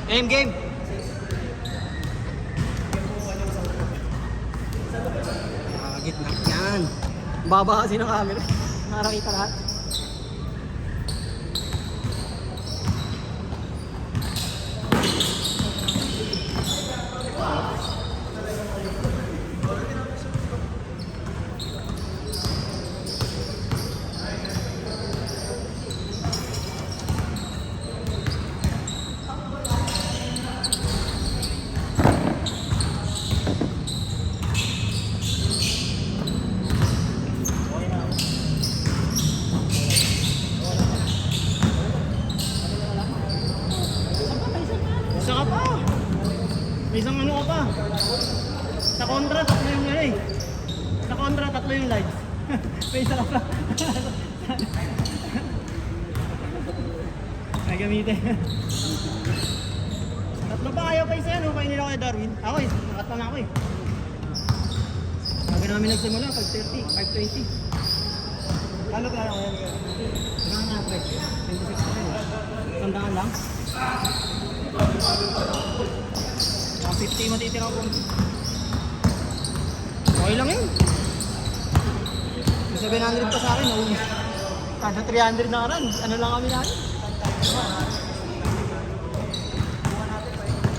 Game. Gitna. Yan. Baba kasi ng camera. Nakakita lahat. Isa ka pa. May isang ano ka pa. Sa kontra, tatlo yung ano eh. Sa kontra, tatlo yung lives. May isa ka pa. Ay gamitin. Tatlo pa, ayaw pa isa yan. Kainin nila kay Darwin. Ako eh, nakata na ako eh. Sabi namin nagsimula, 5:30, 5:20. Kalo ka ako yan. Saan nga pre? 26 pa rin. Tandaan lang. 50 matitira ko. Okay lang yun. May 700 pa sa akin. Kada 300 na karan. Ano lang kami natin?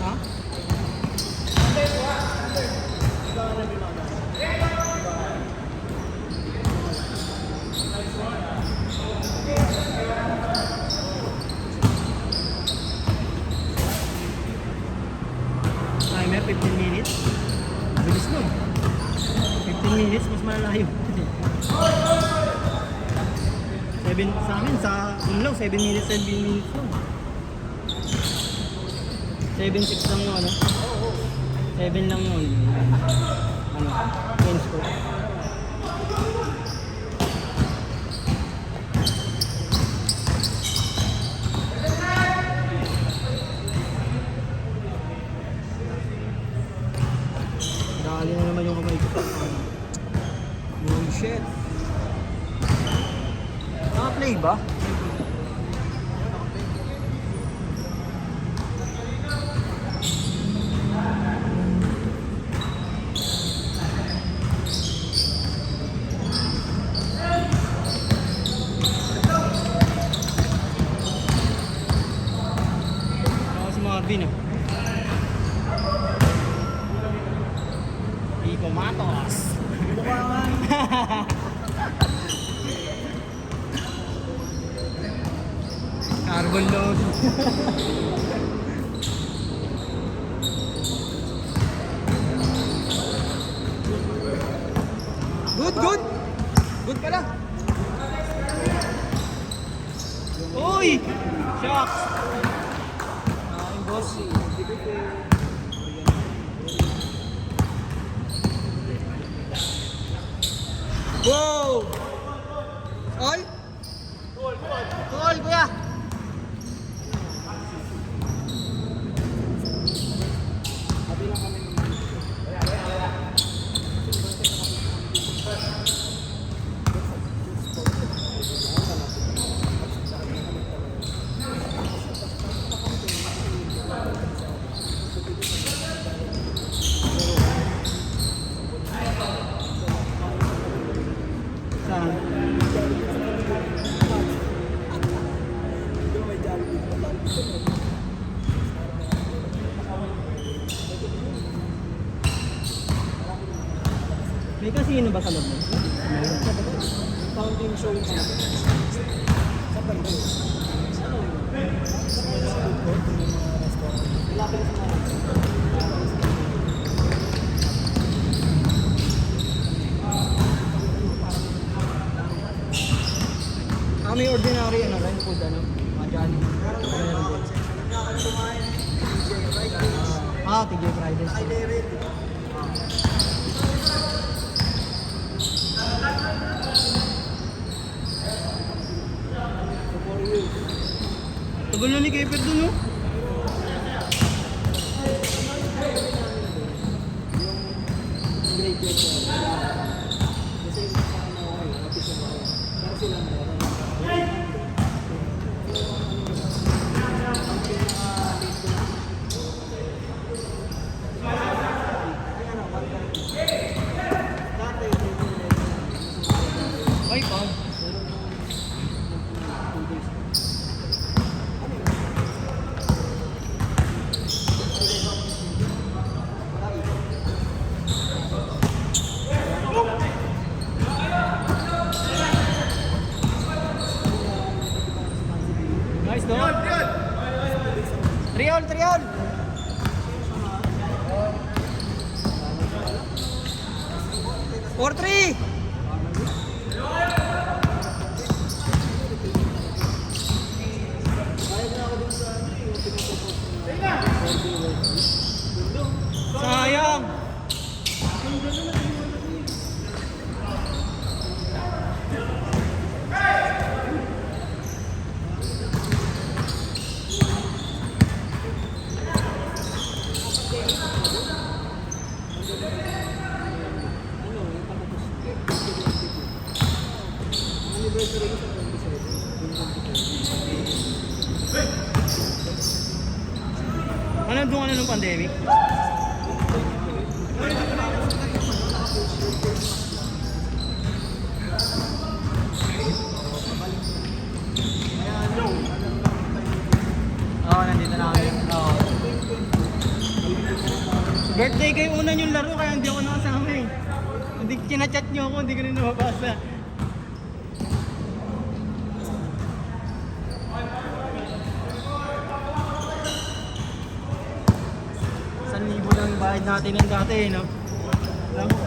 Ha? Timer, 15 minutes. Bilis nun. 15 minutes, mas malalayo. 7 sa amin, sa umlaw, 7 minutes, 7 minutes lang. 7-6 lang yung ano. 7 lang yun. Ano, main score. Dali na naman yung kamay ko. Bullshit. Naka-play ba? Ako si Marvin ah. Iko Matos. Carbon load. Good. Good pala. Uy! Shucks! Ang boss eh. Wow! All? All, kuya! Saan? May casino ba sa loob mo? Fountain show siya. Sa banda yun. Malapit sa mga may ordinary ano rin food ano, mga Johnny. TJ Fridays. Tagal na ni Keper dun no? Triol, triol. Four, three. Sayang. Ano doon ka na nung pandemic? Oo, nandito na kami. Oo. Birthday ko yung una yung laro kaya hindi ako nakasama eh. Hindi kinachat nyo ako, hindi ko rin nababasa. Libo lang yung bayad natin ng dati eh, no? Alam mo?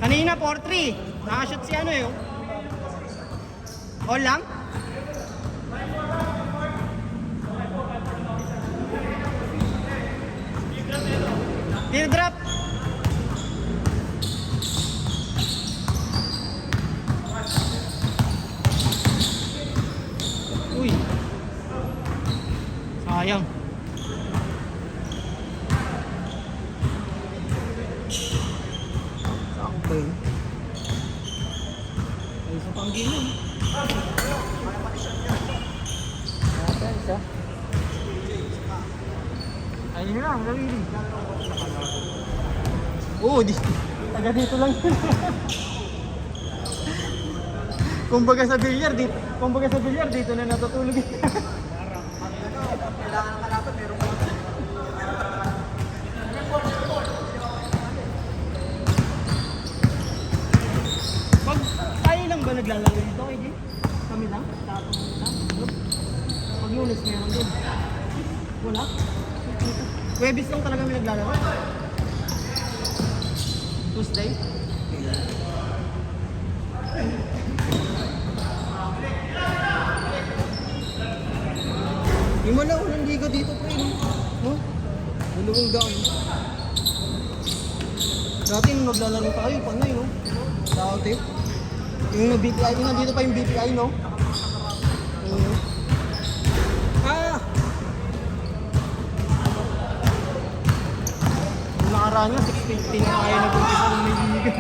Kanina 4-3. Nakashoot si ano eh. All lang? Teardrop. Uy. Sayang. Sakto yun. Ay, isa pang game yun. Isa. Ayun lang, gawin. Oo, taga dito lang yun. Kumbaga sa bilyar dito na natutulog. Kailangan ng kalaban, meron ko. Pag tayo lang ba naglalaro dito, AJ? Kami lang? Tapos lang? Pag Lunes meron din. Wala? Webis lang talaga may naglalaro? Tuesday? Hindi mo na unang liga dito, pre. No? Dalawang daan. Dati nung naglalaro tayo, panay, no? Dati. Yung BPI, yung nandito pa yung BPI, no? Yung nakaraan nga, 650 na kaya nag-umpisa ng may liga.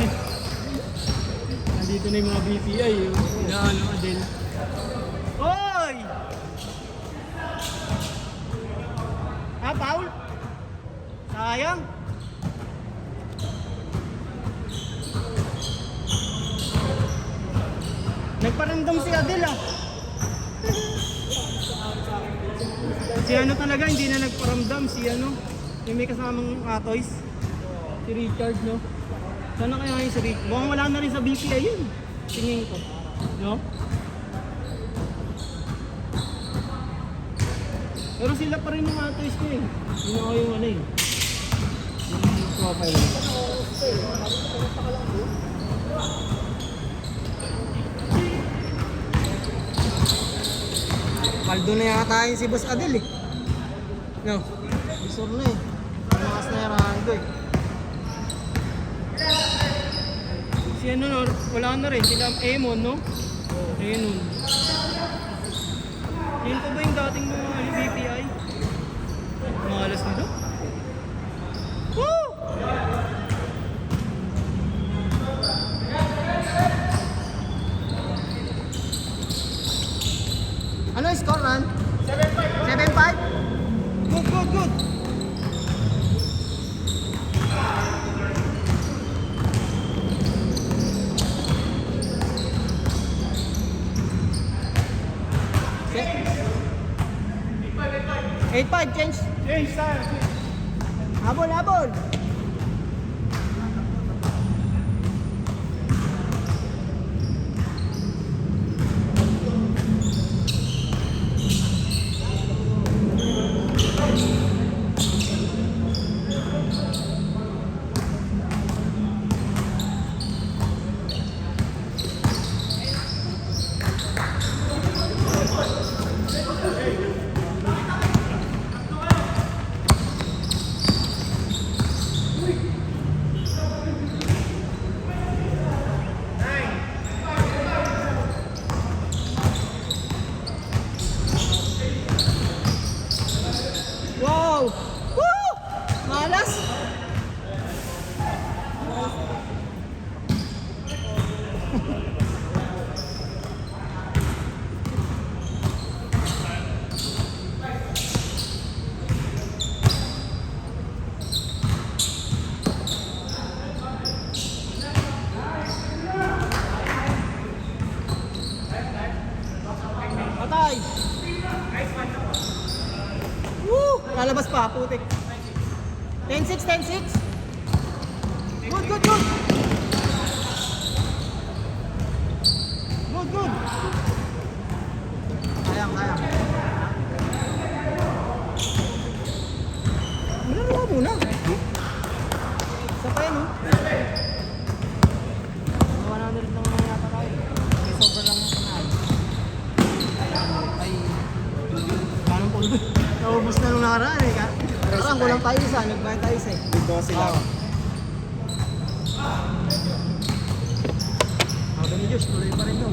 Nandito na yung mga BPI, yung inaano ka din. Oy! Ah, Paul? Sayang. Nagparamdam si Adel ah. Si ano talaga, hindi na nagparamdam. Si ano, yung may kasamang atoys. Si Richard, no? Sana kaya yung si Richard? Mukhang wala na rin sa BPI yun. Tingin ko. No? Pero sila pa rin yung atoys ko eh. Yun ako yung ano eh. Yung profile. Paldo na yata yung si Boss Adel eh. No? Bisor na eh. Tumakas na yung rando eh. Si ano no, wala na rin. Sila Emon no? Emon. Yun pa ba yung dating mga BPI? Malas nito? Woo! Ano yung score, Ran? 7-5. 7-5? Good, good, good. Okay. 8-5, change. Change, sir. Habol, habol. Lalabas pa, putik. 10-6, 10-6. Good, good, good. Good, good. Kayang, kayang. Laro muna. Isa pa yan, oh. Nawa na rin lang mga yata tayo. May sober lang yung panalo. Ay, ganong pulbo. Naubos na nung nakaraan eh. Parang kulang tayo isa, nagbayad tayo isa eh. Dito sila. Sabi ni Diyos, tuloy pa rin daw.